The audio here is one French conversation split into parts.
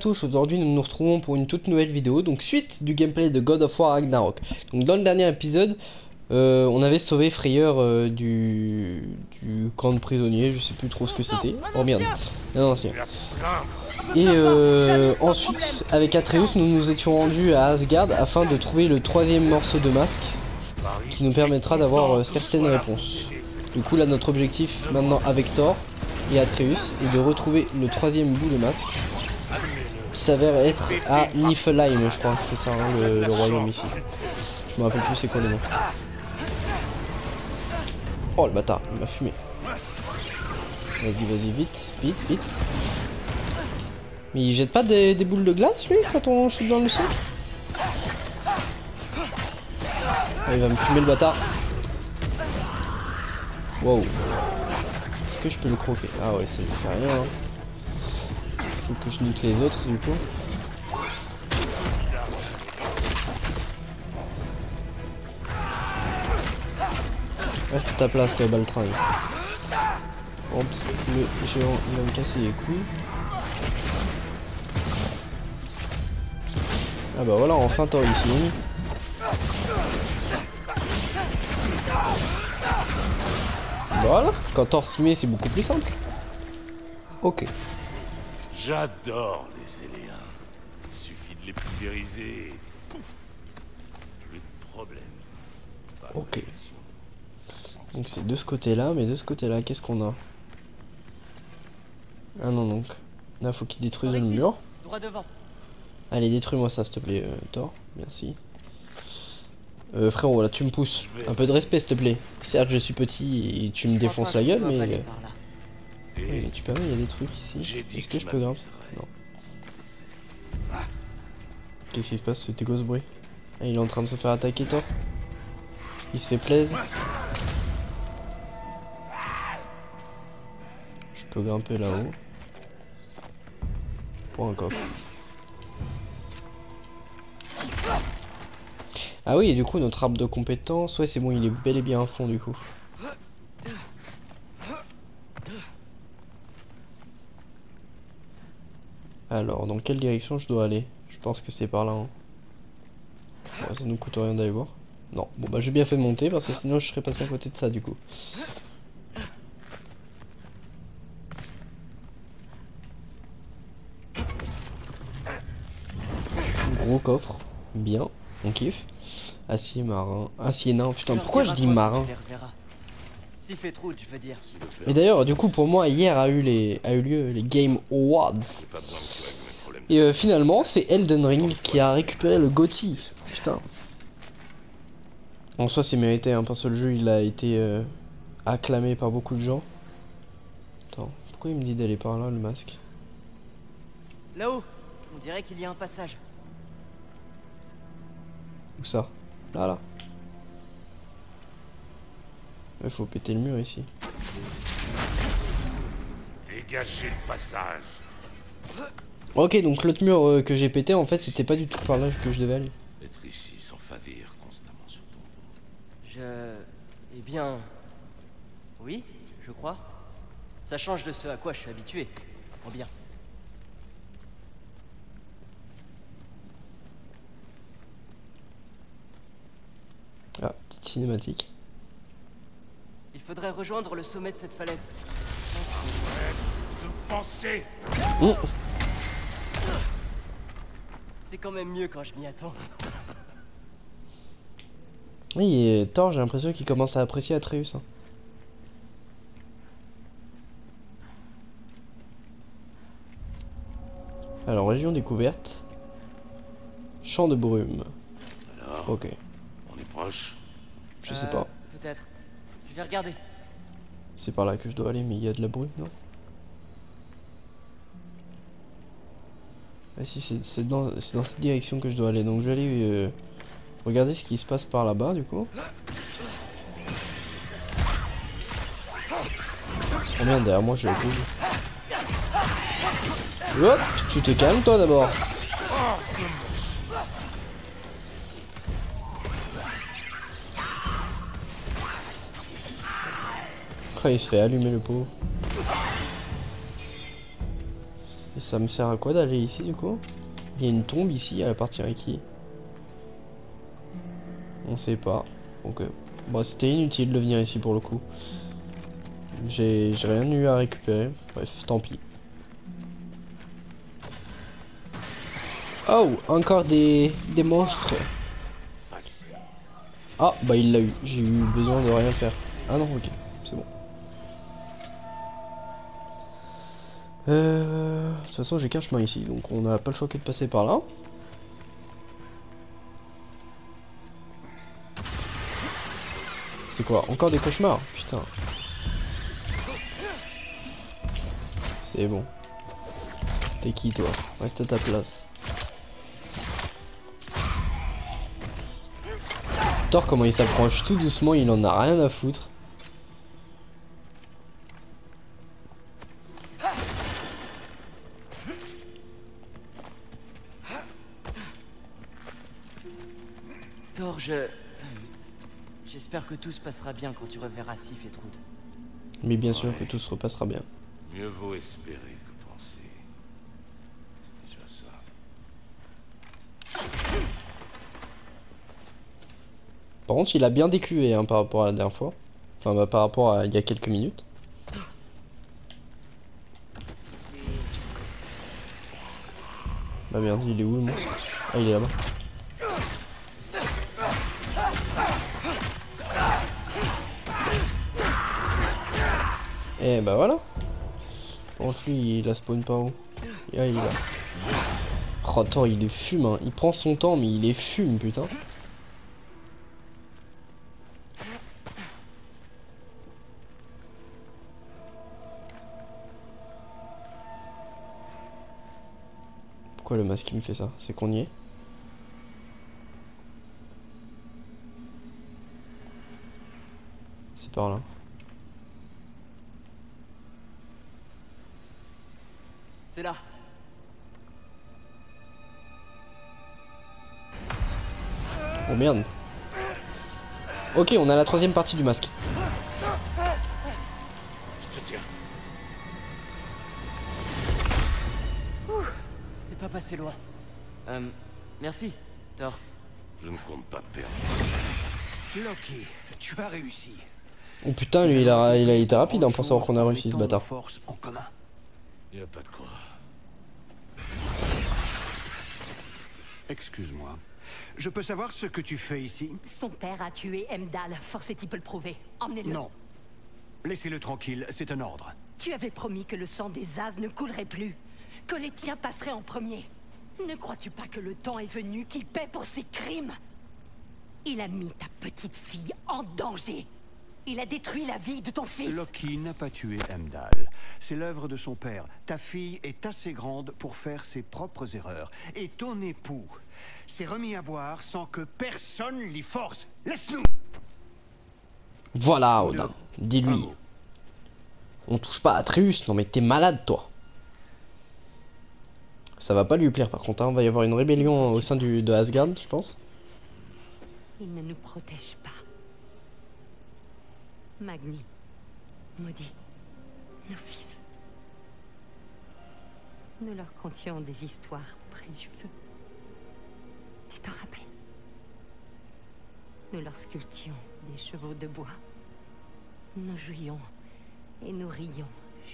tous, aujourd'hui nous nous retrouvons pour une toute nouvelle vidéo, donc suite du gameplay de God of War Ragnarok. Donc dans le dernier épisode, on avait sauvé Freyr du camp de prisonniers, je sais plus trop ce que c'était. Oh merde, non, c'est... Et ensuite, avec Atreus, nous nous étions rendus à Asgard afin de trouver le troisième morceau de masque qui nous permettra d'avoir certaines réponses. Du coup là notre objectif maintenant avec Thor et Atreus est de retrouver le troisième bout de masque qui s'avère être à Niflheim, je crois que c'est ça, hein, le royaume ici. Je me rappelle plus c'est quoi le nom. Oh le bâtard, il m'a fumé. Vas-y, vite. Mais il jette pas des boules de glace lui quand on shoot dans le sang? Ah, il va me fumer le bâtard. Wow. Est-ce que je peux le croquer? Ah ouais, ça lui fait rien. Hein. Faut que je nique les autres du coup. Reste à ta place toi, Baltringue. Hop, le géant il va me casser les couilles. Ah bah voilà, enfin Thor ici. Voilà, quand Thor s'y met c'est beaucoup plus simple. Ok. J'adore les éléens. Il suffit de les pulvériser et pouf. Plus de problème. Ok. Donc c'est de ce côté là, mais de ce côté là, qu'est-ce qu'on a? Ah non, donc là faut qu'il détruise le mur. Droit devant. Allez, détruis-moi ça s'il te plaît, Thor, merci. Frérot, là tu me pousses. Un peu de respect s'il te plaît. Certes je suis petit et tu me défonces la gueule, mais... Oui, mais tu permets, il y a des trucs ici. Est-ce que je peux grimper? Non. Qu'est-ce qui se passe? C'était quoi ce bruit? Ah, il est en train de se faire attaquer, Thor. Il se fait plaisir. Je peux grimper là-haut. Pour un coffre. Ah oui, et du coup notre arbre de compétences, ouais c'est bon, il est bel et bien à fond du coup. Alors, dans quelle direction je dois aller? Je pense que c'est par là. Hein. Ouais, ça nous coûte rien d'aller voir. Non, bon bah j'ai bien fait de monter parce que sinon je serais passé à côté de ça du coup. Gros coffre, bien, on kiffe. Acier marin, acier nain, putain pourquoi je dis marin? S'il fait trop, je veux dire. Et d'ailleurs du coup pour moi hier a eu lieu les Game Awards. Et finalement c'est Elden Ring qui a récupéré le GOTY. Putain. En soi c'est mérité hein, parce que le jeu il a été acclamé par beaucoup de gens. Attends, pourquoi il me dit d'aller par là le masque? Là-haut, on dirait qu'il y a un passage. Où ça? Là. Il faut péter le mur ici. Dégagez le passage. Ok, donc l'autre mur que j'ai pété, en fait, c'était pas du tout par là que je devais aller. Être ici sans favir constamment sur ton dos. Eh bien... Oui, je crois. Ça change de ce à quoi je suis habitué. Oh bien. Ah, petite cinématique. Il faudrait rejoindre le sommet de cette falaise. De penser. Mmh. C'est quand même mieux quand je m'y attends. Oui, et Thor, j'ai l'impression qu'il commence à apprécier Atreus. Hein. Alors, région découverte. Champ de brume. Alors, ok. on est proche. Je sais pas. Peut-être. Je vais regarder. C'est par là que je dois aller, mais il y a de la brume, non? Ah si, c'est dans cette direction que je dois aller. Donc je vais aller regarder ce qui se passe par là-bas, du coup. Oh merde, derrière moi, je le trouve. Hop, tu te calmes, toi, d'abord. Oh, il se fait allumer le pot. Et ça me sert à quoi d'aller ici du coup? Il y a une tombe ici, elle appartient à qui? On sait pas. Donc bon, c'était inutile de venir ici pour le coup. J'ai rien eu à récupérer. Bref, tant pis. Oh, encore des monstres. Ah, bah il l'a eu. J'ai eu besoin de rien faire. Ah non, ok, c'est bon. De toute façon, j'ai qu'un chemin ici, donc on n'a pas le choix que de passer par là. C'est quoi? Encore des cauchemars? Putain. C'est bon. T'es qui toi? Reste à ta place. Thor, comment il s'approche tout doucement, il en a rien à foutre. Thor, j'espère que tout se passera bien quand tu reverras Sif et Trude. Mais bien sûr que tout se repassera bien. Mieux vaut espérer que penser. C'est déjà ça. Par contre, il a bien décuvé hein, par rapport à la dernière fois. Enfin, bah, par rapport à il y a quelques minutes. Bah merde, il est où le monstre? Ah, il est là-bas. Et bah voilà. Par contre, lui, il a spawn pas où? Ah, il est là. Oh, attends, il est fume, hein. Il prend son temps, mais il est fume, putain. Pourquoi le masque il me fait ça? C'est qu'on y est? C'est par là. C'est là. Oh merde. Ok, on a la troisième partie du masque. Je te tiens. C'est pas passé loin. Merci, Thor. Je ne compte pas perdre. Loki, tu as réussi. Oh putain, lui il a été rapide hein, pour savoir qu'on a réussi ce bâtard. Force en commun. Y a pas de quoi. Excuse-moi. Je peux savoir ce que tu fais ici? Son père a tué Heimdall. Force est-il peut le prouver? Emmenez-le. Non. Laissez-le tranquille, c'est un ordre. Tu avais promis que le sang des As ne coulerait plus. Que les tiens passeraient en premier. Ne crois-tu pas que le temps est venu qu'il paie pour ses crimes? Il a mis ta petite fille en danger. Il a détruit la vie de ton fils. Loki n'a pas tué Heimdall. C'est l'œuvre de son père. Ta fille est assez grande pour faire ses propres erreurs. Et ton époux s'est remis à boire sans que personne l'y force. Laisse-nous! Voilà, Odin. Dis-lui. On touche pas à Atreus. Non mais t'es malade, toi. Ça va pas lui plaire par contre. Hein. Il va y avoir une rébellion au sein de Asgard, je pense. Il ne nous protège pas. Magni, maudit, nos fils. Nous leur contions des histoires près du feu. Tu t'en rappelles? Nous leur sculptions des chevaux de bois. Nous jouions et nous rions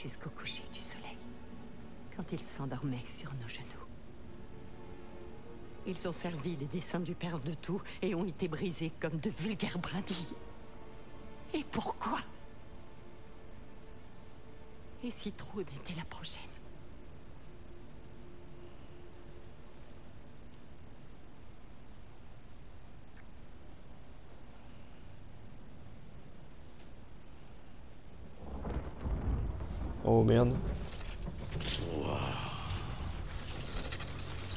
jusqu'au coucher du soleil, quand ils s'endormaient sur nos genoux. Ils ont servi les desseins du Père de tout et ont été brisés comme de vulgaires brindilles. Et pourquoi? Et si Trude était la prochaine? Oh merde.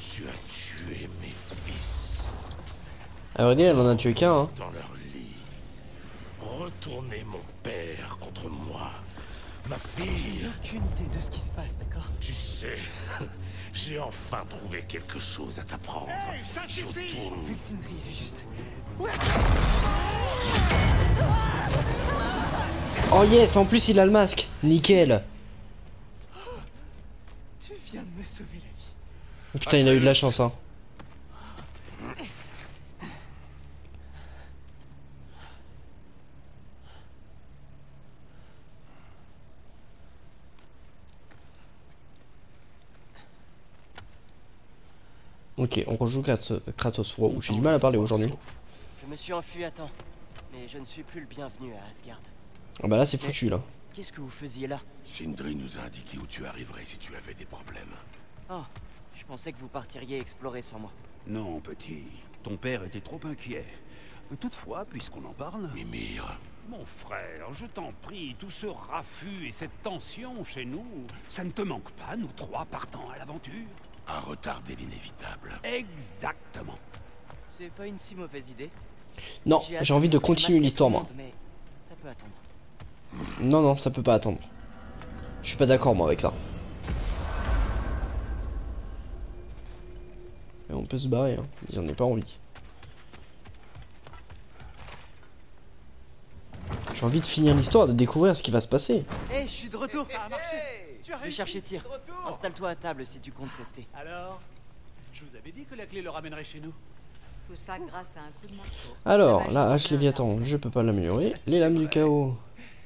Tu as tué mes fils. À vrai dire, elle en a tué qu'un. Hein. Dans leur lit. Retournez mon père contre moi. Ma fille. Aucune idée de ce qui se passe, d'accord? Tu sais, j'ai enfin trouvé quelque chose à t'apprendre. Hey, ça suffit! Vu que Sindri est juste... Oh yes, en plus il a le masque. Nickel. Tu viens de me sauver. Putain, il a eu de la chance, hein. Ok, on rejoue Kratos. Wow, j'ai du mal à parler aujourd'hui. Je me suis enfui à temps, mais je ne suis plus le bienvenu à Asgard. Ah bah là, c'est foutu, là. Qu'est-ce que vous faisiez là? Sindri nous a indiqué où tu arriverais si tu avais des problèmes. Oh, je pensais que vous partiriez explorer sans moi. Non, petit. Ton père était trop inquiet. Toutefois, puisqu'on en parle... Mimir, Mon frère, je t'en prie, tout ce raffut et cette tension chez nous, ça ne te manque pas, nous trois partant à l'aventure? à retarder l'inévitable. Exactement. C'est pas une si mauvaise idée. Non, hâte j'ai envie de montrer le continuer masque à l'histoire, tout le moi. monde, mais ça peut attendre. Non, non, ça peut pas attendre. Je suis pas d'accord, moi, avec ça. Et on peut se barrer, hein. J'en ai pas envie. J'ai envie de finir l'histoire, de découvrir ce qui va se passer. Hé, je suis de retour. Ça a marché. Tu as Je vais réussi. chercher Tyr. De retour. Installe-toi à table si tu comptes rester. Alors, je vous avais dit que la clé le ramènerait chez nous. Tout ça grâce à un coup de marteau. Alors, la hache Léviathan, je peux pas l'améliorer. Les lames du chaos,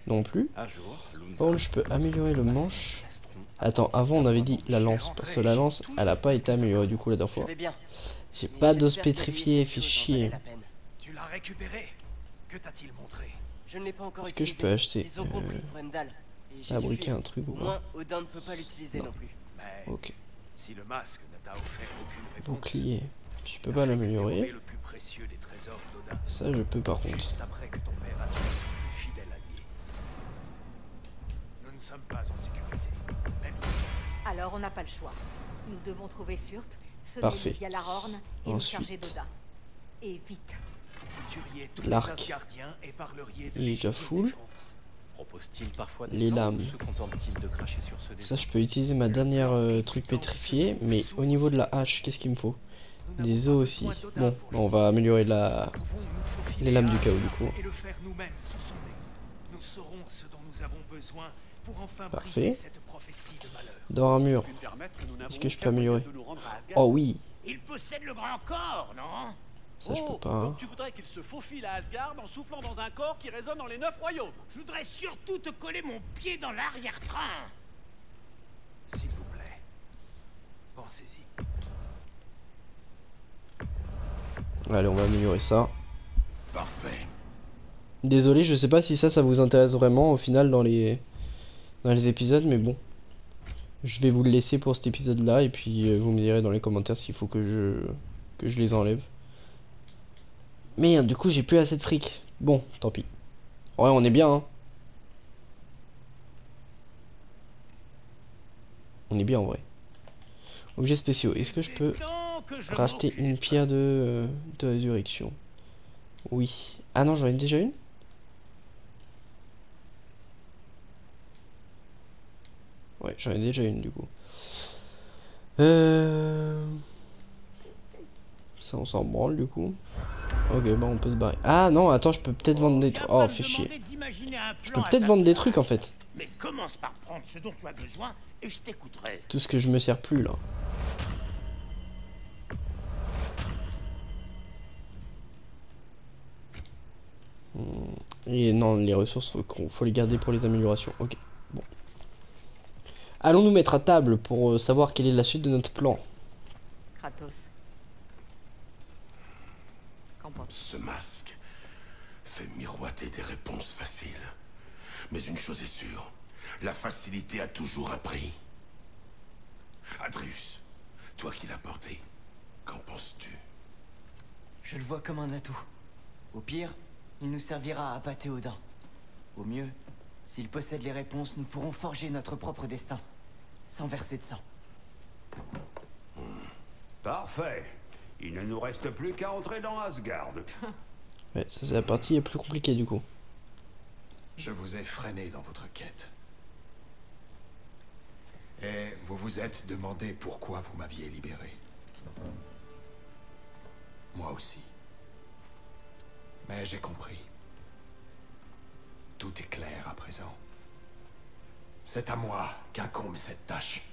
non plus. Un jour, Paul, je peux améliorer le manche. Attends, avant on avait dit la lance, parce que la lance, elle a pas été améliorée du coup la dernière Je fois. vais bien. J'ai mais pas d'os j'espère que lui, pétrifié, cette fait chose en chier. valait la peine. Tu l'as récupéré. Que t'a-t-il montré? Je ne l'ai pas encore Est-ce que utilisé. je peux acheter, Ils ont compris pour Heimdall. Et j'ai fabriquer dû fuir. un truc ou Au pas? moins, Odin ne peut pas l'utiliser non plus. Mais Ok, si le masque ne t'a offert aucune réponse, bouclier, je peux il pas a fait que l'améliorer. dérober le plus précieux des trésors d'Odin, Ça je peux par contre. juste après que ton père a tué son plus fidèle allié. Nous ne sommes pas en sécurité, même ici. Alors on n'a pas le choix. Nous devons trouver Surt, sonner Parfait. Lydia-la-Horn et nous Ensuite. charger d'Odin. Et vite. Vous tueriez tous les L'arc. Asgardiens et parleriez de Il est déjà légitime full. défense. Propose-t-il parfois des Les plans lames. ou se contente-t-il de cracher sur ceux des Ça je peux utiliser ma dernière truc pétrifié, mais au niveau de la hache, qu'est-ce qu'il me faut? Nous Des n'avons pas os aussi. besoin d'Odin Bon, pour le on va améliorer Nous pouvons nous faufiler les lames à du chaos du Asgard coup. et le faire nous-mêmes sous son nez. Nous saurons ce dont nous avons besoin pour enfin Parfait. briser cette prophétie de malheur. Dans armure, Puis me permettre, nous n'avons est-ce que je peux aucun moyen améliorer? de nous rendre à Asgard. Oh oui, Il possède le grand corps, non? ça je peux pas. Donc tu voudrais qu'il se faufile à Asgard en soufflant dans un corps qui résonne dans les 9 royaumes? Je voudrais surtout te coller mon pied dans l'arrière-train. S'il vous plaît, pensez-y. Allez, on va améliorer ça. Parfait. Désolé, je sais pas si ça vous intéresse vraiment au final dans les épisodes, mais bon. Je vais vous le laisser pour cet épisode là et puis vous me direz dans les commentaires s'il faut que je les enlève. Merde, du coup j'ai plus assez de fric. Bon, tant pis. Ouais, on est bien, hein. On est bien en vrai. Objets spéciaux, est-ce que je peux Tant que je racheter m'occupe. une pierre de résurrection? Oui. Ah non, j'en ai déjà une? Ouais, j'en ai déjà une du coup. Ça on s'en branle du coup. Ok, bah on peut se barrer. Ah non, attends, je peux peut-être vendre des trucs. Oh, fais chier. Je peux peut-être vendre des trucs en fait. Mais commence par prendre ce dont tu as besoin et je t'écouterai. Tout ce que je me sers plus là. Et non, les ressources, faut les garder pour les améliorations. Ok, bon. Allons nous mettre à table pour savoir quelle est la suite de notre plan. Kratos. Qu'en penses-tu? Ce masque fait miroiter des réponses faciles. Mais une chose est sûre, la facilité a toujours un prix. Adrius, toi qui l'as porté, qu'en penses-tu? Je le vois comme un atout. Au pire, il nous servira à appâter Odin. Au mieux, s'il possède les réponses, nous pourrons forger notre propre destin, sans verser de sang. Parfait. Il ne nous reste plus qu'à entrer dans Asgard. Ouais, ça c'est la partie la plus compliquée du coup. Je vous ai freiné dans votre quête. Et vous vous êtes demandé pourquoi vous m'aviez libéré. Moi aussi. Mais j'ai compris. Tout est clair à présent. C'est à moi qu'incombe cette tâche.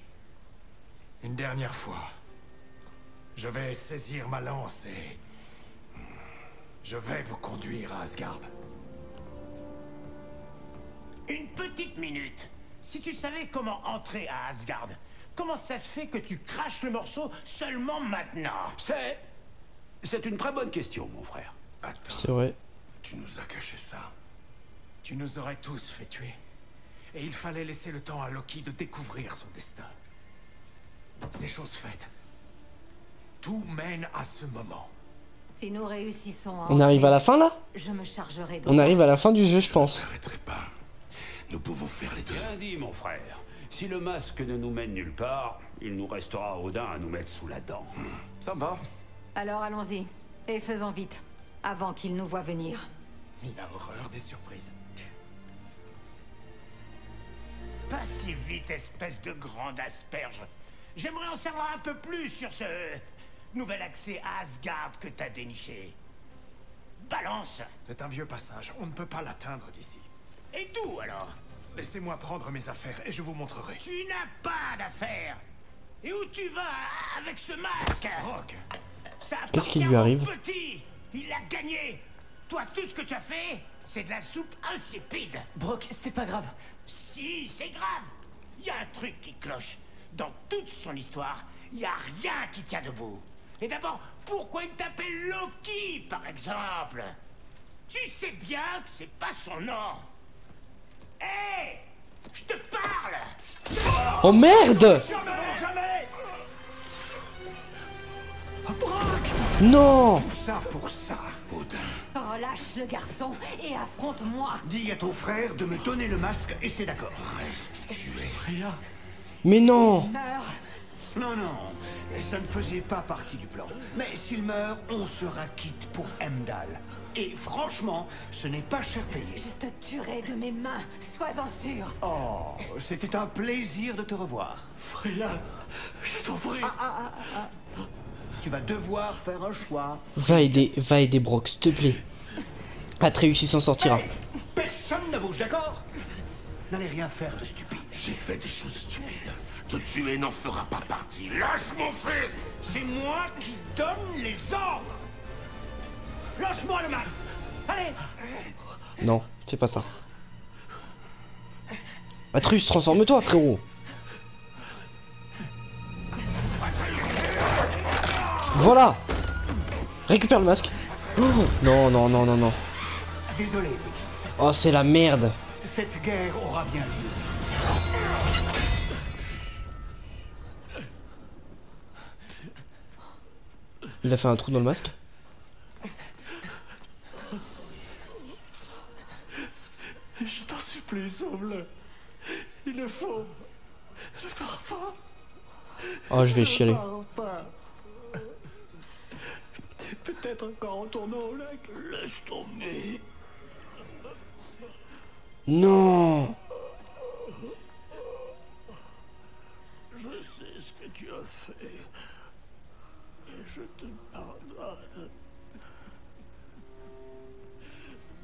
Une dernière fois, Je vais saisir ma lance et... je vais vous conduire à Asgard. Une petite minute. Si tu savais comment entrer à Asgard, comment ça se fait que tu craches le morceau seulement maintenant? C'est une très bonne question, mon frère. Attends, C'est vrai. tu nous as caché ça. Tu nous aurais tous fait tuer. Et il fallait laisser le temps à Loki de découvrir son destin. C'est chose faite. Tout mène à ce moment. Si nous réussissons à On arrive à la fin là? je me chargerai On arrive à la fin du jeu, je pense. Je n'arrêterai pas. Nous pouvons faire les deux. Bien dit, mon frère. Si le masque ne nous mène nulle part, il nous restera Odin à nous mettre sous la dent. Ça va. Alors allons-y. Et faisons vite. Avant qu'il nous voie venir. Il a horreur des surprises. Pas si vite, espèce de grande asperge. J'aimerais en savoir un peu plus sur ce nouvel accès à Asgard que t'as déniché. Balance. C'est un vieux passage. On ne peut pas l'atteindre d'ici. Et d'où alors? Laissez-moi prendre mes affaires et je vous montrerai. Tu n'as pas d'affaires. Et où tu vas avec ce masque? Rock, Ça Qu'est-ce qui appartient lui au arrive? petit. Il a gagné. Toi, tout ce que tu as fait, c'est de la soupe insipide. Brock, c'est pas grave. Si, c'est grave. Il y a un truc qui cloche. Dans toute son histoire, il n'y a rien qui tient debout. Et d'abord, pourquoi il t'appelle Loki, par exemple? Tu sais bien que c'est pas son nom. Hé, je te parle. Oh merde! Jamais. Non! Tout ça pour ça. Odin, Relâche le garçon et affronte-moi. Dis à ton frère de me donner le masque et c'est d'accord. reste tué. Mais non! Meurs. Non, non, et ça ne faisait pas partie du plan. Mais s'il meurt, on sera quitte pour Heimdall. Et franchement, ce n'est pas cher payé. Je te tuerai de mes mains. Sois-en sûr. Oh, c'était un plaisir de te revoir. Freya, je t'en prie. Tu vas devoir faire un choix. Va aider Brock, s'il te plaît. Atreus, il s'en sortira. Personne ne bouge, d'accord? N'allez rien faire de stupide. J'ai fait des choses stupides. Te tuer n'en fera pas partie. Lâche mon fils! C'est moi qui donne les ordres. Lance-moi le masque. Allez. Non, fais pas ça. Atreus, transforme-toi, frérot. Voilà. Récupère le masque. Oh, non, non, non, non, non. Désolé, petit. Oh, c'est la merde. Cette guerre aura bien lieu. Il a fait un trou dans le masque. Je t'en supplie, sauve-le. Il le faut. Ne pars pas. Oh, je vais chialer. Ne pars pas. Peut-être encore en tournant au lac. Laisse tomber. Non. Je sais ce que tu as fait. Et je te pardonne.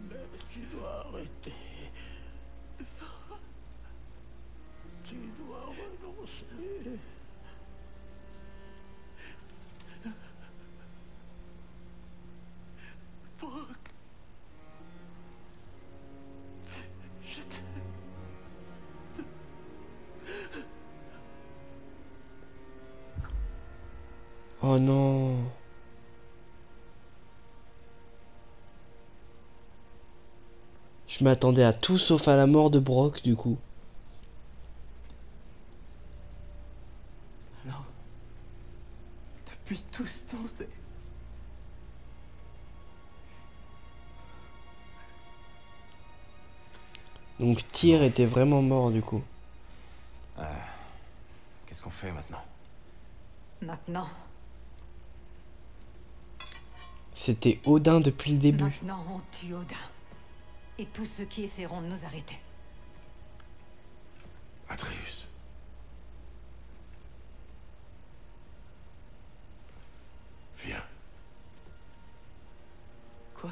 Mais tu dois arrêter. Tu dois renoncer. Brock. Je t'aime. Oh non. Je m'attendais à tout sauf à la mort de Brock du coup. Alors, depuis tout ce temps, c'est... Donc Tyr était vraiment mort du coup. Qu'est-ce qu'on fait maintenant? Maintenant. C'était Odin depuis le début. Maintenant, on tue Odin. Et tous ceux qui essaieront de nous arrêter. Atreus. Viens. Quoi?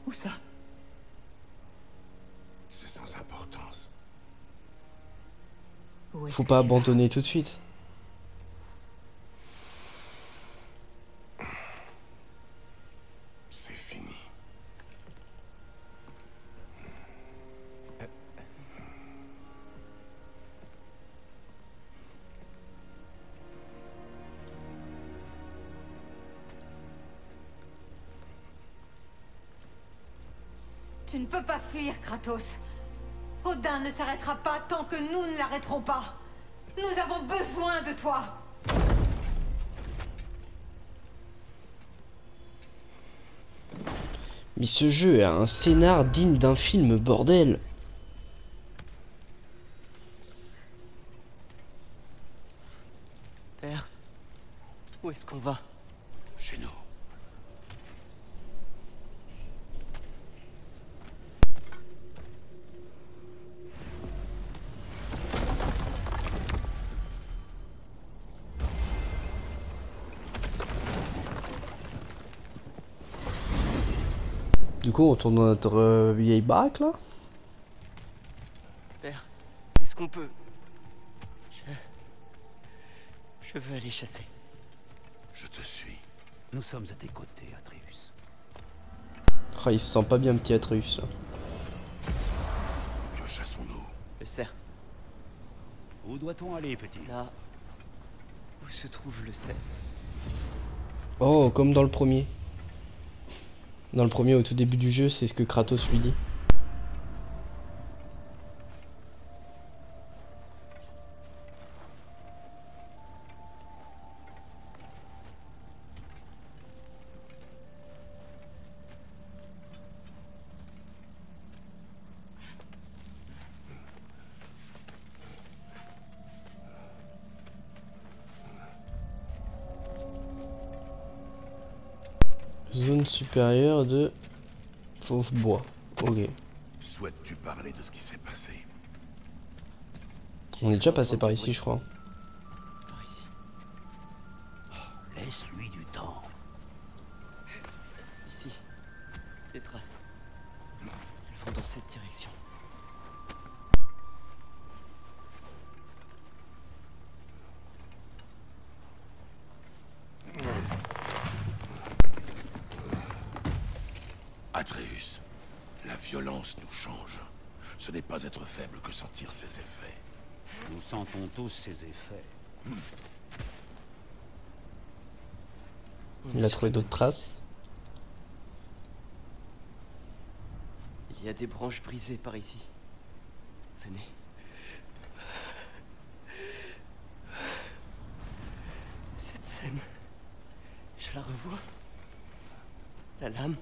Où ça? C'est sans importance. Où est-ce Faut que pas tu vas? abandonner tout de suite. Tu ne peux pas fuir, Kratos. Odin ne s'arrêtera pas tant que nous ne l'arrêterons pas. Nous avons besoin de toi. Mais ce jeu a un scénar digne d'un film, bordel. Père, où est-ce qu'on va? Chez nous. Du coup, on retourne dans notre vieille baraque là. Père, est-ce qu'on peut... Je veux aller chasser. Je te suis. Nous sommes à tes côtés, Atreus. Ah, il se sent pas bien, petit Atreus là. Que chassons-nous? Le cerf. Où doit-on aller, petit? Là où se trouve le cerf. Oh, comme dans le premier. Dans le premier, au tout début du jeu, c'est ce que Kratos lui dit. Zone supérieure de Fauve Bois. Ok. Souhaites-tu parler de ce qui s'est passé? On est déjà passé par ici, je crois. Par ici. Laisse-lui du temps. Ici. Des traces. Elles vont dans cette direction. Atreus, la violence nous change. Ce n'est pas être faible que sentir ses effets. Nous sentons tous ses effets. Il a trouvé d'autres traces. Il y a des branches brisées par ici. Venez. Cette scène, je la revois. La lame,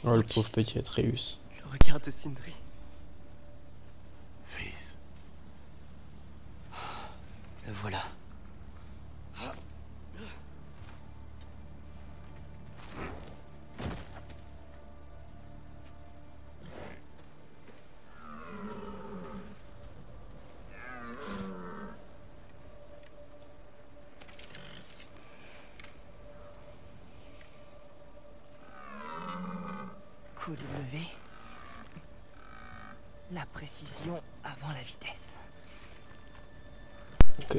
Oh, le pauvre petit Atreus. le regard de Sindri. Fils, Le voilà. Coup de lever. La précision avant la vitesse.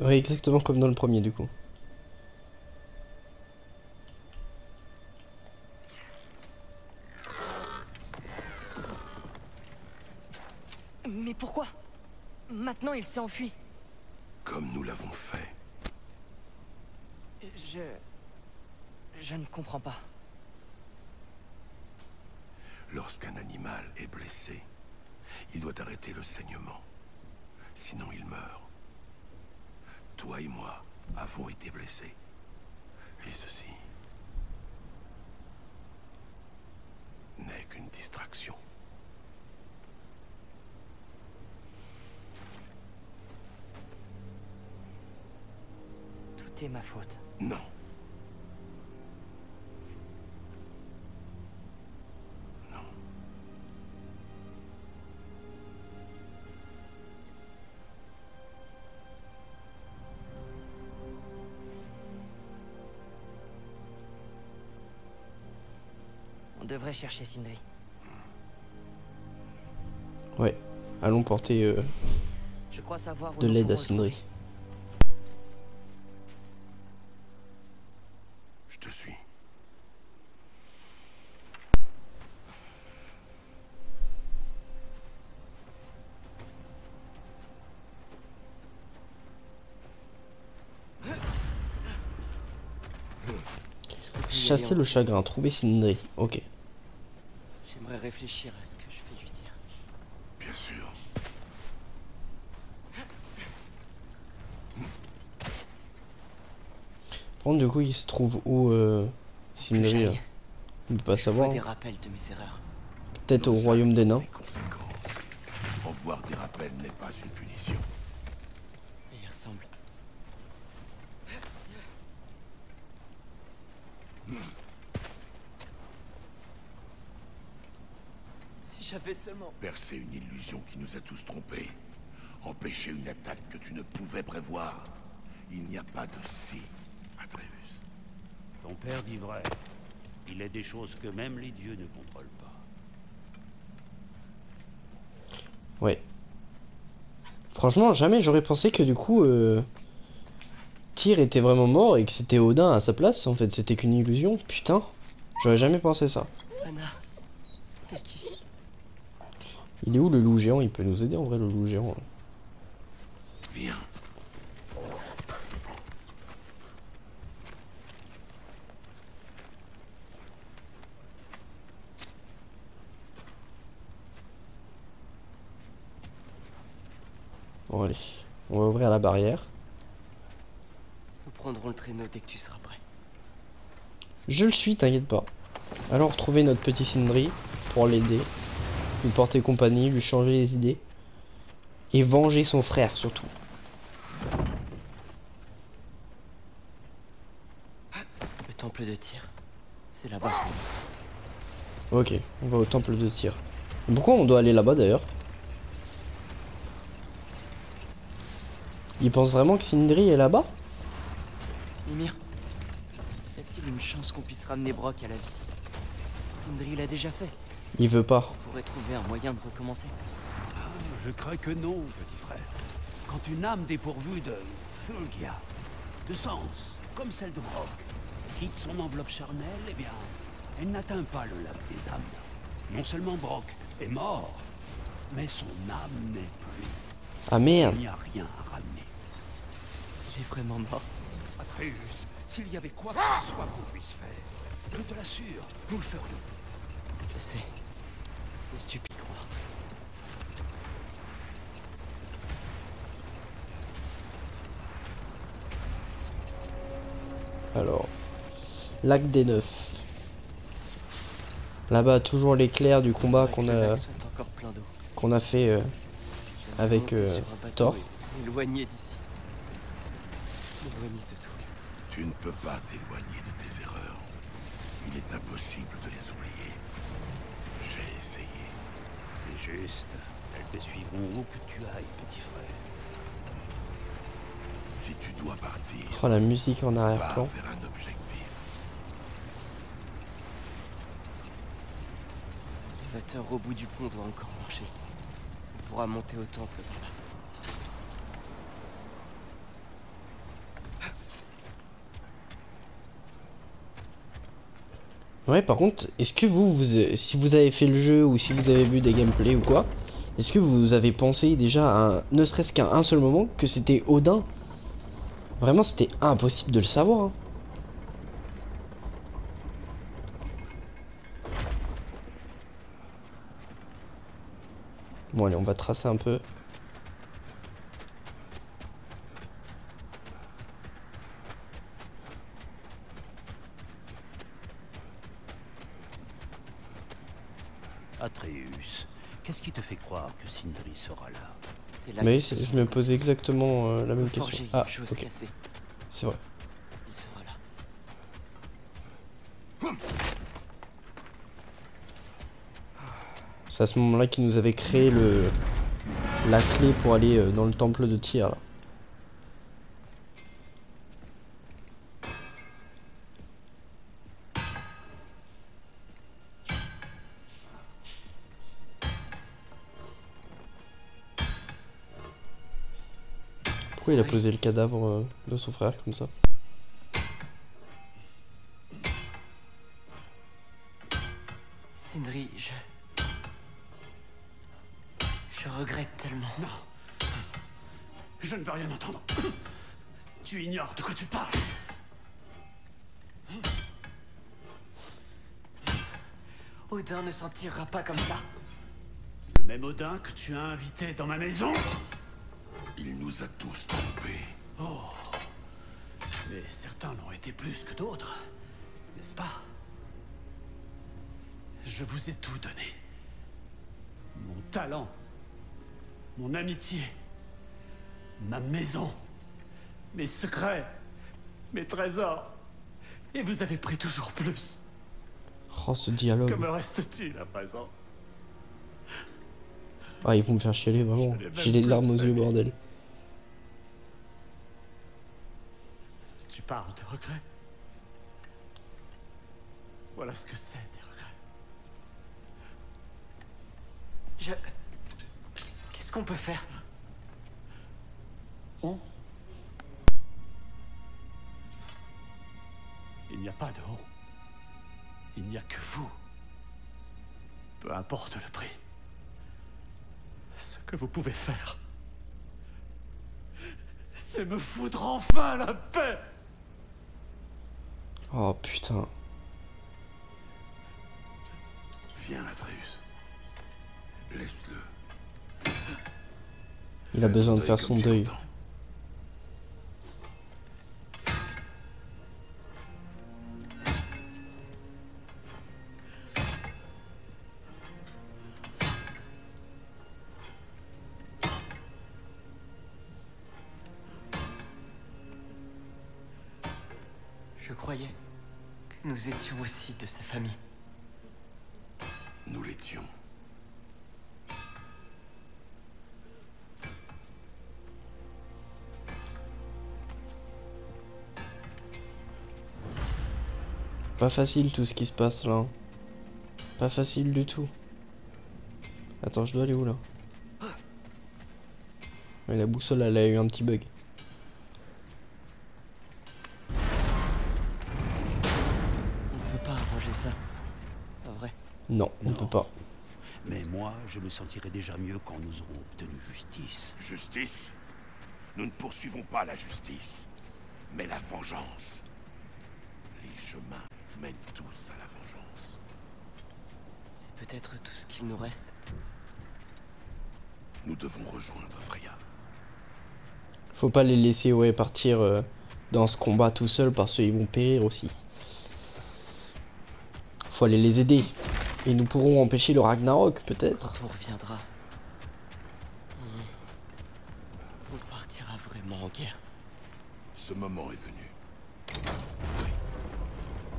Oui, exactement comme dans le premier, du coup. Mais pourquoi? Maintenant il s'est enfui. comme nous l'avons fait. Je ne comprends pas. Lorsqu'un animal est blessé, il doit arrêter le saignement. Sinon il meurt. Toi et moi avons été blessés. Et ceci n'est qu'une distraction. Tout est ma faute. Non. Non. On devrait chercher Sindri. Ouais, allons porter Je crois savoir où de nous l'aide à pourrons le Sindri. trouver. Je te suis. Est-ce qu'on peut y aller Chasser en- le chagrin, trouver Sindri. Ok. J'ai J'aimerais réfléchir à ce que je vais lui dire. Bien sûr. Bon, du coup, il se trouve où Sindri là? On peut pas savoir. Des rappels de mes erreurs. Peut-être au royaume des nains. Des conséquences. En voir des rappels n'est pas une punition. Ça y ressemble. Si j'avais seulement... Percer une illusion qui nous a tous trompés. Empêcher une attaque que tu ne pouvais prévoir. Il n'y a pas de si, Atreus. Ton père dit vrai. Il est des choses que même les dieux ne contrôlent pas. Ouais. Franchement, jamais j'aurais pensé que du coup, Tyr était vraiment mort et que c'était Odin à sa place. En fait, c'était qu'une illusion. Putain, j'aurais jamais pensé ça. Svanna, c'est qui? Il est où le loup géant? Il peut nous aider en vrai, le loup géant. Viens. Bon allez, on va ouvrir la barrière. Nous prendrons le traîneau dès que tu seras prêt. Je le suis, t'inquiète pas. Alors retrouver notre petit Sindri pour l'aider, lui porter compagnie, lui changer les idées et venger son frère surtout. Le temple de Tyr, c'est là-bas. Ok, on va au temple de Tyr. Pourquoi on doit aller là-bas d'ailleurs? Il pense vraiment que Sindri est là-bas? Ymir, y a-t-il une chance qu'on puisse ramener Brok à la vie? Sindri l'a déjà fait. Il veut pas. On pourrait trouver un moyen de recommencer. Ah, je crains que non, petit frère. Quand une âme dépourvue de Fulgia, de sens, comme celle de Brok, quitte son enveloppe charnelle, eh bien, elle n'atteint pas le lac des âmes. Non seulement Brok est mort, mais son âme n'est plus. Ah merde. Il n'y a rien à ramener. Il est vraiment mort. Atreus, s'il y avait quoi que ce soit qu'on puisse faire, je te l'assure, nous le ferions. Je sais. C'est stupide de croire. Alors, lac des Neufs. Là-bas, toujours l'éclair du combat qu'on a fait avec Thor. Éloigné d'ici. Éloigné de tout. Tu ne peux pas t'éloigner de tes erreurs. Il est impossible de les oublier. J'ai essayé. C'est juste. Elles te suivront où que tu ailles, petit frère. Si tu dois partir, Oh, la musique en va arrière-plan. vers un objectif. L'élévateur au bout du pont doit encore marcher. On pourra monter au temple par là. Ouais, par contre, est-ce que si vous avez fait le jeu ou si vous avez vu des gameplays ou quoi, est-ce que vous avez pensé déjà à ne serait-ce qu'à un seul moment que c'était Odin? Vraiment, c'était impossible de le savoir. Hein. Bon, allez, on va tracer un peu. Atreus, qu'est-ce qui te fait croire que Sindri sera là? Mais je me posais exactement la même question. Ah, ok. C'est vrai. Il sera là. C'est à ce moment-là qu'il nous avait créé la clé pour aller dans le temple de Tyr. Là. Pourquoi il a posé le cadavre de son frère comme ça? Sindri, je regrette tellement. Non. Je ne veux rien entendre. Tu ignores de quoi tu parles. Odin ne s'en tirera pas comme ça. Le même Odin que tu as invité dans ma maison? Il nous a tous trompés. Oh. Mais certains l'ont été plus que d'autres, n'est-ce pas? Je vous ai tout donné. Mon talent, mon amitié, ma maison, mes secrets, mes trésors. Et vous avez pris toujours plus. Oh, ce dialogue. Que me reste-t-il à présent? Ah, ils vont me faire chialer, vraiment. J'ai les larmes aux yeux, bordel. Tu parles de regrets? Voilà ce que c'est, des regrets. Qu'est-ce qu'on peut faire? Il n'y a pas de on. Il n'y a que vous. Peu importe le prix. Ce que vous pouvez faire, c'est me foutre enfin la paix. Oh putain. Viens, Atreus. Laisse-le. Il a besoin de faire son deuil. Je croyais que nous étions aussi de sa famille. Nous l'étions. Pas facile tout ce qui se passe là. Pas facile du tout. Attends, je dois aller où là? Ouais, la boussole elle a eu un petit bug. On peut pas arranger ça. Pas vrai? Non, on peut pas. Mais moi, je me sentirai déjà mieux quand nous aurons obtenu justice. Justice? Nous ne poursuivons pas la justice, mais la vengeance. Les chemins mènent tous à la vengeance. C'est peut-être tout ce qu'il nous reste. Nous devons rejoindre Freya. Faut pas les laisser partir dans ce combat tout seul parce qu'ils vont périr aussi. Faut aller les aider. Et nous pourrons empêcher le Ragnarok peut-être. Quand on reviendra, on partira vraiment en guerre. Ce moment est venu.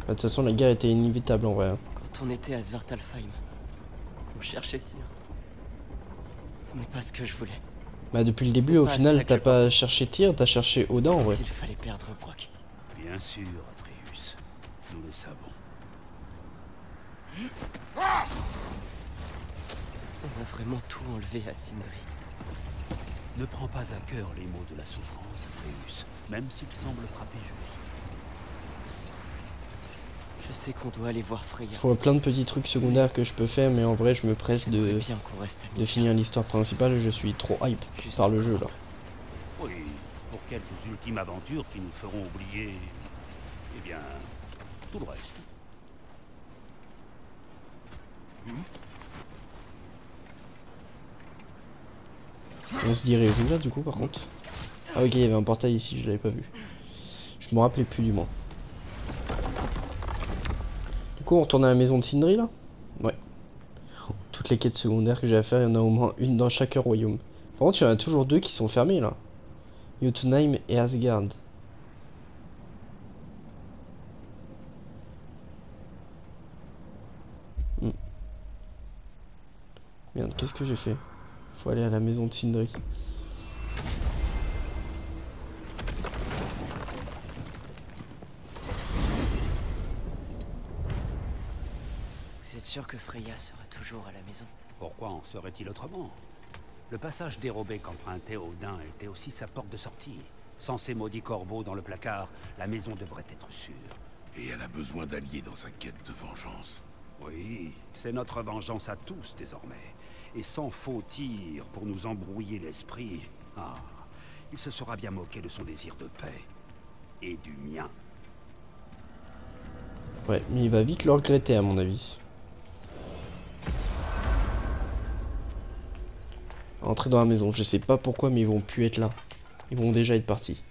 De toute façon la guerre était inévitable en vrai. Quand on était à Svartalfheim, qu'on cherchait Tyr, ce n'est pas ce que je voulais. Bah depuis le début au final t'as pas cherché Tyr, t'as cherché Odin en vrai. S'il fallait perdre Brok. Bien sûr, Atreus. Nous le savons. On a vraiment tout enlevé à Sindri. Ne prends pas à cœur les mots de la souffrance, Atreus, même s'ils semblent frapper juste. Je sais qu'on doit aller voir Freya. Je vois plein de petits trucs secondaires que je peux faire mais en vrai je me presse de finir l'histoire principale, je suis trop hype par le jeu là. Oui, pour quelques ultimes aventures qui nous feront oublier, eh bien, tout le reste. On se dirait où là du coup par contre? Ah ok, il y avait un portail ici, je l'avais pas vu. Je me rappelais plus du moins. Du coup on retourne à la maison de Sindri là? Ouais. Toutes les quêtes secondaires que j'ai à faire, il y en a au moins une dans chaque royaume. Par contre il y en a toujours deux qui sont fermés là. Jotunheim et Asgard. Merde, qu'est-ce que j'ai fait? Faut aller à la maison de Sindri. Vous êtes sûr que Freya sera toujours à la maison? Pourquoi en serait-il autrement? Le passage dérobé qu'empruntait Odin était aussi sa porte de sortie. Sans ces maudits corbeaux dans le placard, la maison devrait être sûre. Et elle a besoin d'alliés dans sa quête de vengeance. Oui, c'est notre vengeance à tous désormais. Et sans faux tir pour nous embrouiller l'esprit, il se sera bien moqué de son désir de paix. Et du mien. Ouais, mais il va vite le regretter à mon avis. Entrer dans la maison. Je sais pas pourquoi, mais ils vont plus être là. Ils vont déjà être partis.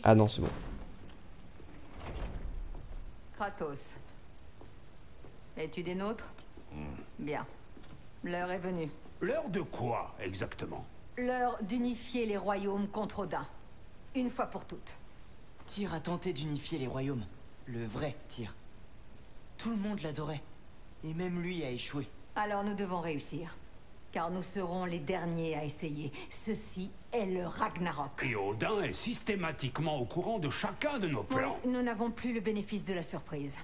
Ah non, c'est bon. Kratos. Es-tu des nôtres? Bien. L'heure est venue. L'heure de quoi, exactement? L'heure d'unifier les royaumes contre Odin. Une fois pour toutes. Tyr a tenté d'unifier les royaumes. Le vrai Tyr. Tout le monde l'adorait. Et même lui a échoué. Alors nous devons réussir. Car nous serons les derniers à essayer. Ceci est le Ragnarok. Et Odin est systématiquement au courant de chacun de nos plans. Oui, nous n'avons plus le bénéfice de la surprise.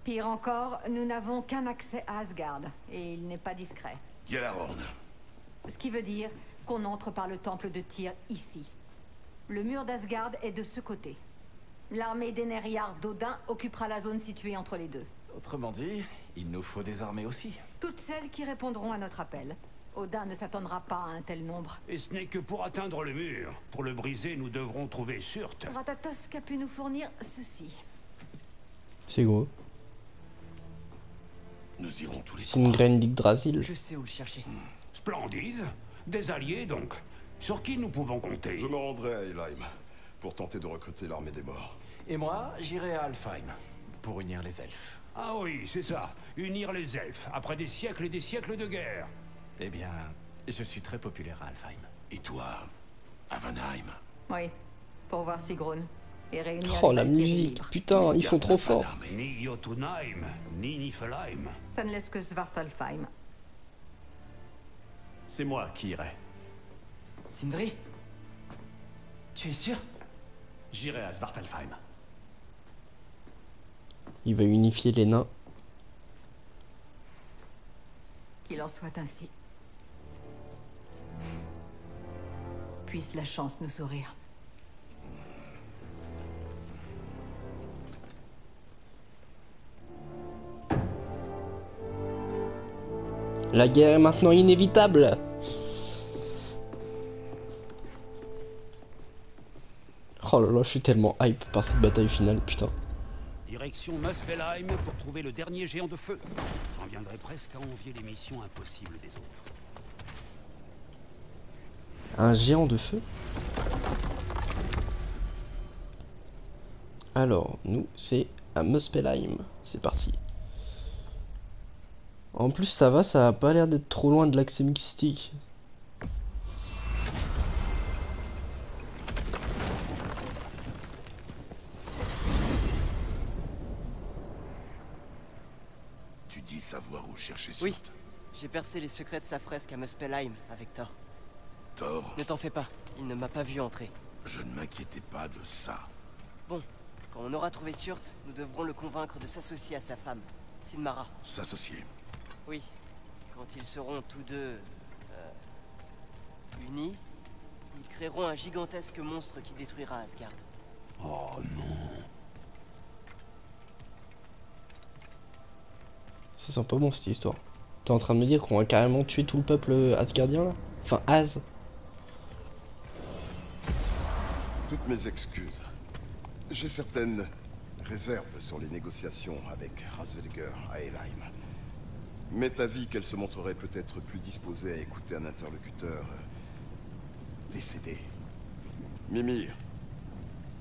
Pire encore, nous n'avons qu'un accès à Asgard. Et il n'est pas discret. Gjallarhorn. Ce qui veut dire qu'on entre par le temple de Tyr ici. Le mur d'Asgard est de ce côté. L'armée d'Eneriar d'Odin occupera la zone située entre les deux. Autrement dit, il nous faut des armées aussi. Toutes celles qui répondront à notre appel. Odin ne s'attendra pas à un tel nombre. Et ce n'est que pour atteindre le mur. Pour le briser, nous devrons trouver Surt. Ratatos a pu nous fournir ceci. C'est gros. Nous irons tous les C'est une graine d'Yggdrasil. Je sais où le chercher. Splendide. Des alliés, donc. Sur qui nous pouvons compter? Je me rendrai à Helheim pour tenter de recruter l'armée des morts. Et moi, j'irai à Alfheim pour unir les elfes. Ah oui, c'est ça. Unir les elfes, après des siècles et des siècles de guerre. Eh bien, je suis très populaire à Alfheim. Et toi, à Vanheim? Oui, pour voir Sigrun. Et réunir Oh les la Valkyries musique, libres. putain, ils sont trop forts. Ni Jotunheim, ni Niflheim. Ça ne laisse que Svartalfheim. C'est moi qui irai. Sindri? Tu es sûr? J'irai à Svartalfheim. Il va unifier les nains. Qu'il en soit ainsi. Puisse la chance nous sourire. La guerre est maintenant inévitable. Oh là là, je suis tellement hype par cette bataille finale, putain. Direction Muspelheim pour trouver le dernier géant de feu. J'en viendrai presque à envier les missions impossibles des autres. Un géant de feu? Alors, nous, c'est à Muspelheim. C'est parti. En plus, ça a pas l'air d'être trop loin de l'axe mystique. Tu dis savoir où chercher Surt? Oui, j'ai percé les secrets de sa fresque à Muspelheim avec Thor. Thor? Ne t'en fais pas, il ne m'a pas vu entrer. Je ne m'inquiétais pas de ça. Bon, quand on aura trouvé Surt, nous devrons le convaincre de s'associer à sa femme, Sinmara. S'associer? Oui, quand ils seront tous deux... unis, ils créeront un gigantesque monstre qui détruira Asgard. Oh non. Ça sent pas bon cette histoire. T'es en train de me dire qu'on va carrément tuer tout le peuple asgardien là? Enfin, Az. Toutes mes excuses. J'ai certaines réserves sur les négociations avec Hrasvelgr à Helheim. M'est avis qu'elle se montrerait peut-être plus disposée à écouter un interlocuteur décédé. Mimir,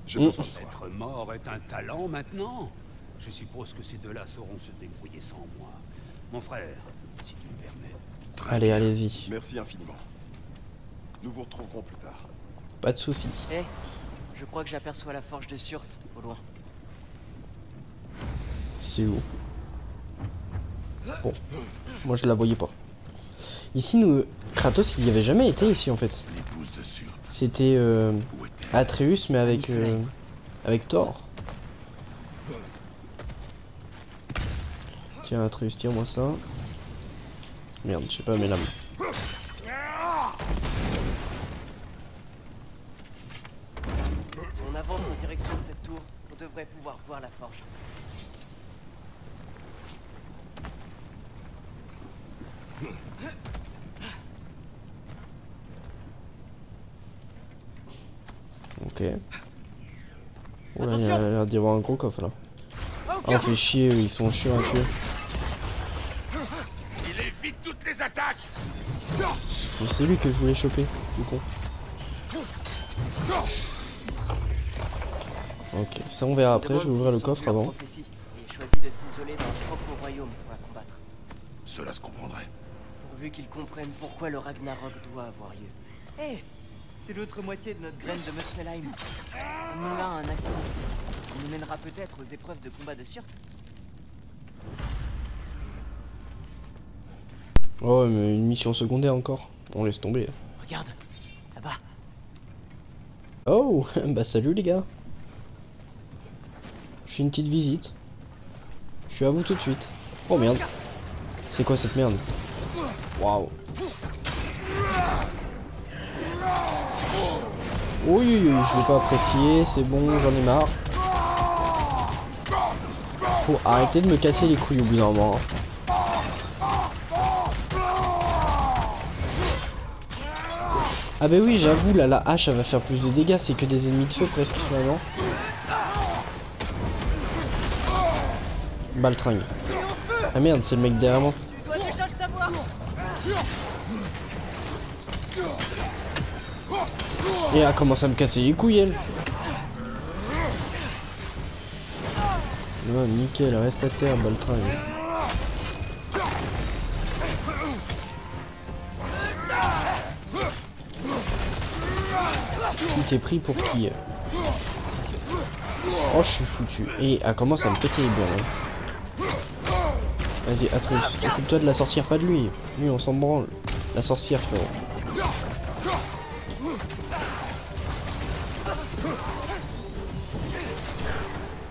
j'ai besoin de toi. Être mort est un talent maintenant. Je suppose que ces deux-là sauront se débrouiller sans moi. Mon frère, si tu me permets. Allez, allez-y. Merci infiniment. Nous vous retrouverons plus tard. Pas de soucis. Hé, je crois que j'aperçois la forge de Surt, au loin. C'est où? Bon, moi je la voyais pas. Ici, nous, Kratos, il y avait jamais été ici en fait. L'épouse de Surt. C'était Atreus, mais avec avec Thor. Tiens, Atreus, tire-moi ça. Merde, je sais pas mes lames. Si on avance en direction de cette tour, on devrait pouvoir voir la forge. Ok. Oh là, il y a l'air d'y avoir un gros coffre là. Oh, fait chier, ils sont chiants à tuer. Il est vite Mais c'est lui que je voulais choper, du coup. Ok, ça on verra après, je vais ouvrir le coffre avant. Et choisit de s'isoler dans leur propre royaume pour la combattre. Cela se comprendrait. Pourvu qu'ils comprennent pourquoi le Ragnarok doit avoir lieu. Hé, c'est l'autre moitié de notre graine de Muspelheim. On a un axe mystique. Il nous mènera peut-être aux épreuves de combat de Surt. Oh, mais une mission secondaire encore. On laisse tomber. Regarde, là-bas. Oh, bah salut les gars. Je fais une petite visite. Je suis à vous tout de suite. Oh merde. C'est quoi cette merde? Waouh. Oui, oui, oui, je vais pas apprécier, c'est bon, j'en ai marre. Faut arrêter de me casser les couilles au bout d'un moment. Ah bah oui, j'avoue, là, la hache, elle va faire plus de dégâts, c'est que des ennemis de feu presque, finalement. Baltringue. Ah merde, c'est le mec derrière moi. Tu dois déjà le savoir. Et elle commence à me casser les couilles, elle. Oh, nickel, reste à terre, Baltringue. Tu t'es pris pour qui? Oh, je suis foutu. Et elle commence à me péter les burnes. Vas-y, Atreus, occupe-toi de la sorcière, pas de lui. Lui, on s'en branle. La sorcière, frérot.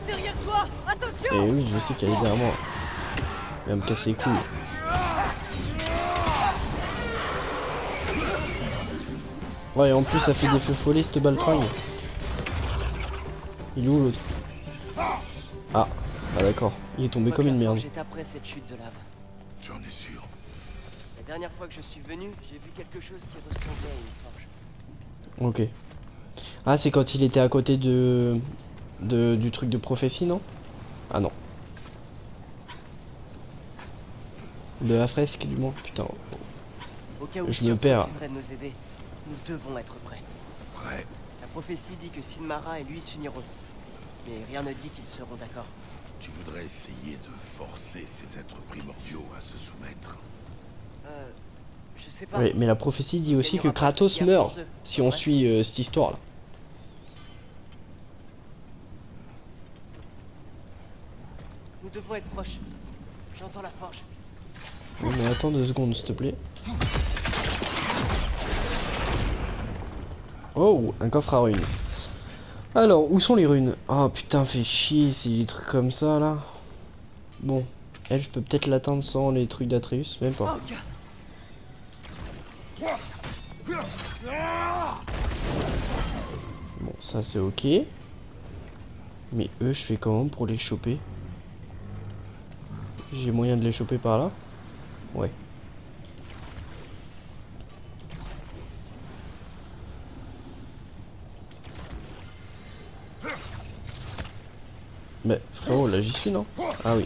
Derrière toi, attention. Et oui, je sais qu'elle est derrière moi. Elle va me casser les couilles. Ouais, et en plus, ça fait des feux follets, cette baltringue. Il est où l'autre? Ah, bah d'accord. Il est tombé comme une merde. Après cette chute de lave. J'en ai sûr. La dernière fois que je suis venu, j'ai vu quelque chose qui ressemblait à une forge. Ok. Ah, c'est quand il était à côté du truc de prophétie, non? Ah non. De la fresque, du moins. Putain. Au cas où Je me perds. refuserait de nous aider, nous devons être prêts. Prêt? La prophétie dit que Sinmara et lui s'uniront. Mais rien ne dit qu'ils seront d'accord. Tu voudrais essayer de forcer ces êtres primordiaux à se soumettre? Je sais pas. Oui, mais la prophétie dit aussi que Kratos meurt si on suit cette histoire-là. Nous devons être proches. J'entends la forge. Oui, mais attends 2 secondes, s'il te plaît. Oh, un coffre à runes. Alors, où sont les runes? Oh putain, fait chier, c'est des trucs comme ça là. Bon, elle, je peux peut-être l'atteindre sans les trucs d'Atreus, même pas. Bon, ça c'est ok. Mais eux, je fais comment pour les choper? J'ai moyen de les choper par là? Ouais. Mais frérot, là j'y suis, non? Ah oui.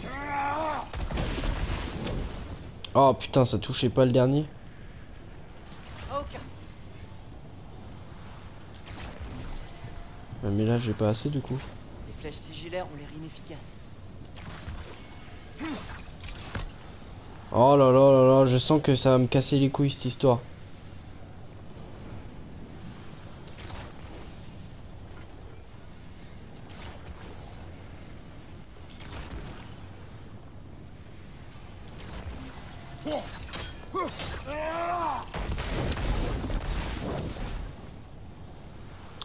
Oh putain, ça touchait pas le dernier. Mais là j'ai pas assez du coup. Les flèches sigillaires ont l'air inefficaces. Oh là là là là, je sens que ça va me casser les couilles cette histoire.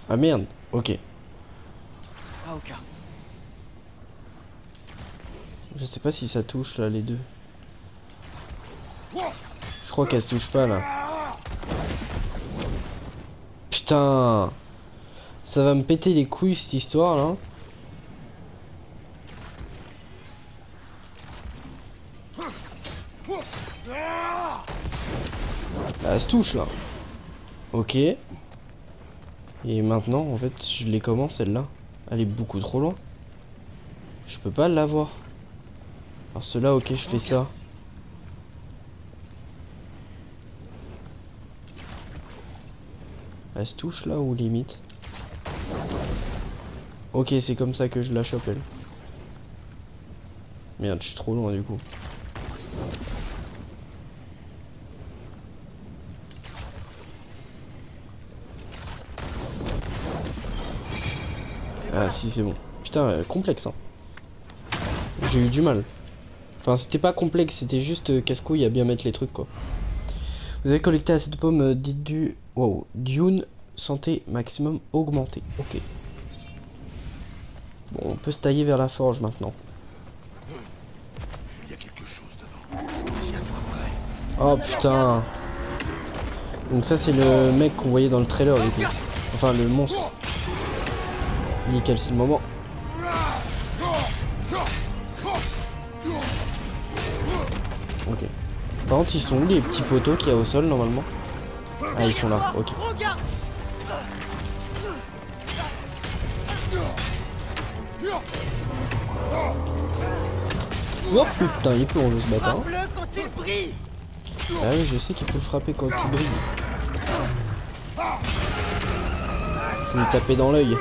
Ah merde, ok. Je sais pas si ça touche là les deux. Je crois qu'elle se touche pas là. Putain, ça va me péter les couilles cette histoire là. Là, elle se touche là. Ok. Et maintenant en fait je l'ai comment celle-là? Elle est beaucoup trop loin. Je peux pas l'avoir. Alors cela ok je fais ça. Elle se touche là ou limite? Ok, c'est comme ça que je la chope elle. Merde, je suis trop loin du coup. Ah si, c'est bon. Putain, complexe hein. J'ai eu du mal. Enfin, c'était pas complexe, c'était juste casse-couille à bien mettre les trucs quoi. Vous avez collecté assez de pommes dites du... Wow, Dune, santé maximum augmentée. Ok. Bon, on peut se tailler vers la forge maintenant. Il y a quelque chose devant. Tiens-toi prêt. Oh putain. Donc ça c'est le mec qu'on voyait dans le trailer du coup. Enfin le monstre. Nickel, c'est le moment. Ok. Par contre ils sont où les petits poteaux qu'il y a au sol normalement? Ah ils sont là, ok. Oh putain, il plonge ce bâtard. Ah oui, je sais qu'il peut frapper quand il brille. Faut lui taper dans l'œil.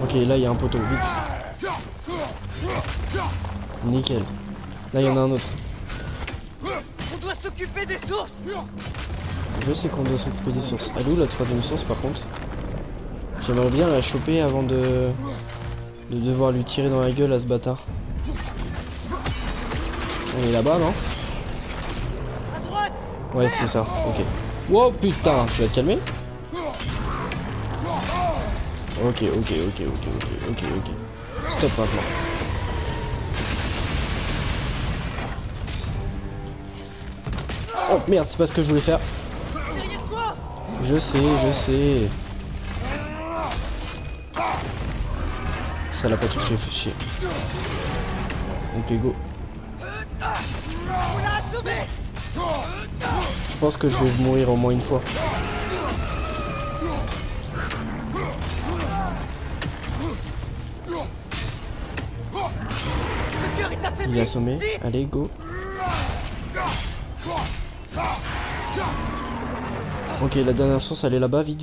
Ok, là il y a un poteau, vite. Nickel. Là il y en a un autre. On doit s'occuper des sources. Je sais qu'on doit s'occuper des sources. Elle est où la troisième source par contre? J'aimerais bien la choper avant de devoir lui tirer dans la gueule à ce bâtard. On est là-bas, non? Ouais, c'est ça, ok. Wow, putain, tu vas te calmer? Ok. Stop maintenant. Oh merde, c'est pas ce que je voulais faire. Je sais. Ça l'a pas touché, fait chier. Ok, go. Je pense que je vais mourir au moins une fois. Il est assommé. Allez, go. Ok, la dernière source, elle est là-bas. Vite.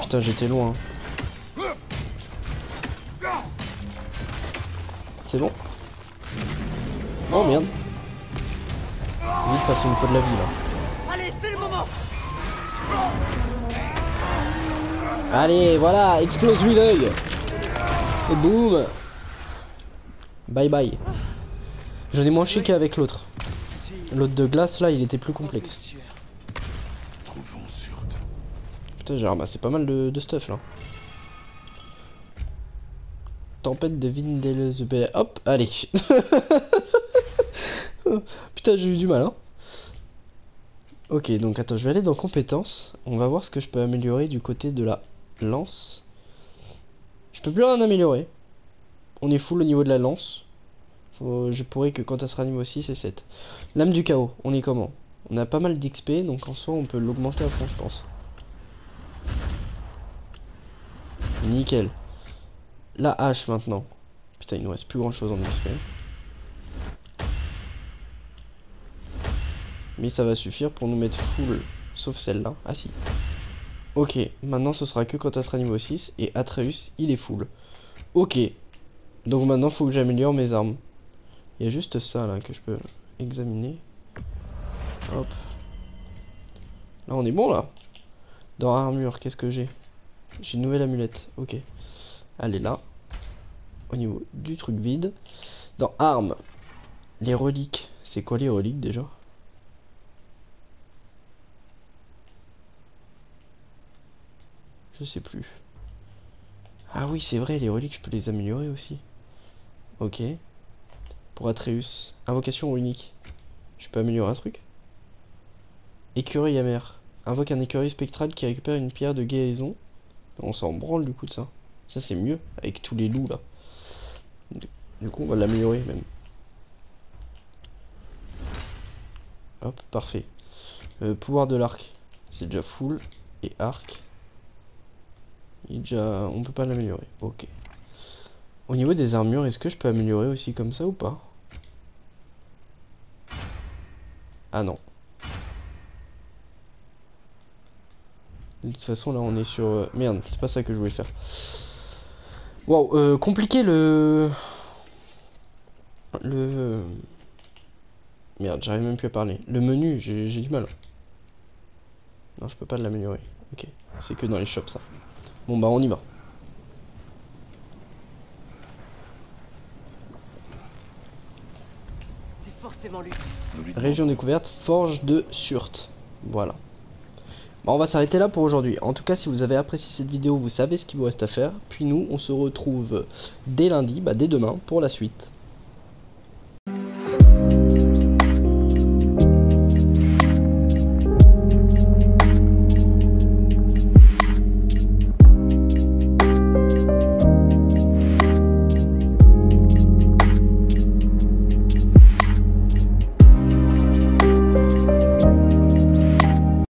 Putain, j'étais loin. C'est bon. Oh merde. Vite, passer une fois de la vie là. Allez, c'est le moment. Allez, voilà, explose lui l'œil. Et boum. Bye bye. J'en ai moins chier qu'avec l'autre. L'autre de glace là, il était plus complexe. Putain, j'ai ramassé pas mal de stuff là. Tempête de Vindelzebel. Hop, allez. Putain, j'ai eu du mal hein. Ok, donc attends, je vais aller dans compétences. On va voir ce que je peux améliorer du côté de la lance. Je peux plus rien améliorer. On est full au niveau de la lance. Je pourrais que quand elle sera niveau 6 et 7. Lame du chaos, on est comment? On a pas mal d'XP, donc en soi on peut l'augmenter à fond je pense. Nickel. La hache maintenant. Putain, il nous reste plus grand chose en XP. Mais ça va suffire pour nous mettre full. Sauf celle-là. Ah si. Ok, maintenant ce sera que quand elle sera niveau 6. Et Atreus, il est full. Ok. Donc maintenant faut que j'améliore mes armes. Il y a juste ça là que je peux examiner. Hop. Là on est bon là. Dans armure, qu'est-ce que j'ai? J'ai une nouvelle amulette. Ok. Elle est là. Au niveau du truc vide. Dans armes. Les reliques. C'est quoi les reliques déjà? Je sais plus. Ah oui, c'est vrai, les reliques, je peux les améliorer aussi. Ok. Pour Atreus. Invocation unique. Je peux améliorer un truc? Écureuil amer. Invoque un écureuil spectral qui récupère une pierre de guérison. On s'en branle du coup de ça. Ça c'est mieux, avec tous les loups là. Du coup on va l'améliorer même. Hop, parfait. Pouvoir de l'arc. C'est déjà full. Et arc. Il est déjà... On peut pas l'améliorer. Ok. Au niveau des armures, est-ce que je peux améliorer aussi comme ça ou pas? Ah non. De toute façon là on est sur... Merde, c'est pas ça que je voulais faire. Waouh, compliqué le... Merde, j'arrive même plus à parler. Le menu, j'ai du mal. Non, je peux pas l'améliorer. Ok, c'est que dans les shops ça. Bon bah on y va. C'est forcément lui. Région découverte, forge de Surt. Voilà. Bon, on va s'arrêter là pour aujourd'hui. En tout cas, si vous avez apprécié cette vidéo, vous savez ce qu'il vous reste à faire. Puis nous, on se retrouve dès lundi, dès demain, pour la suite.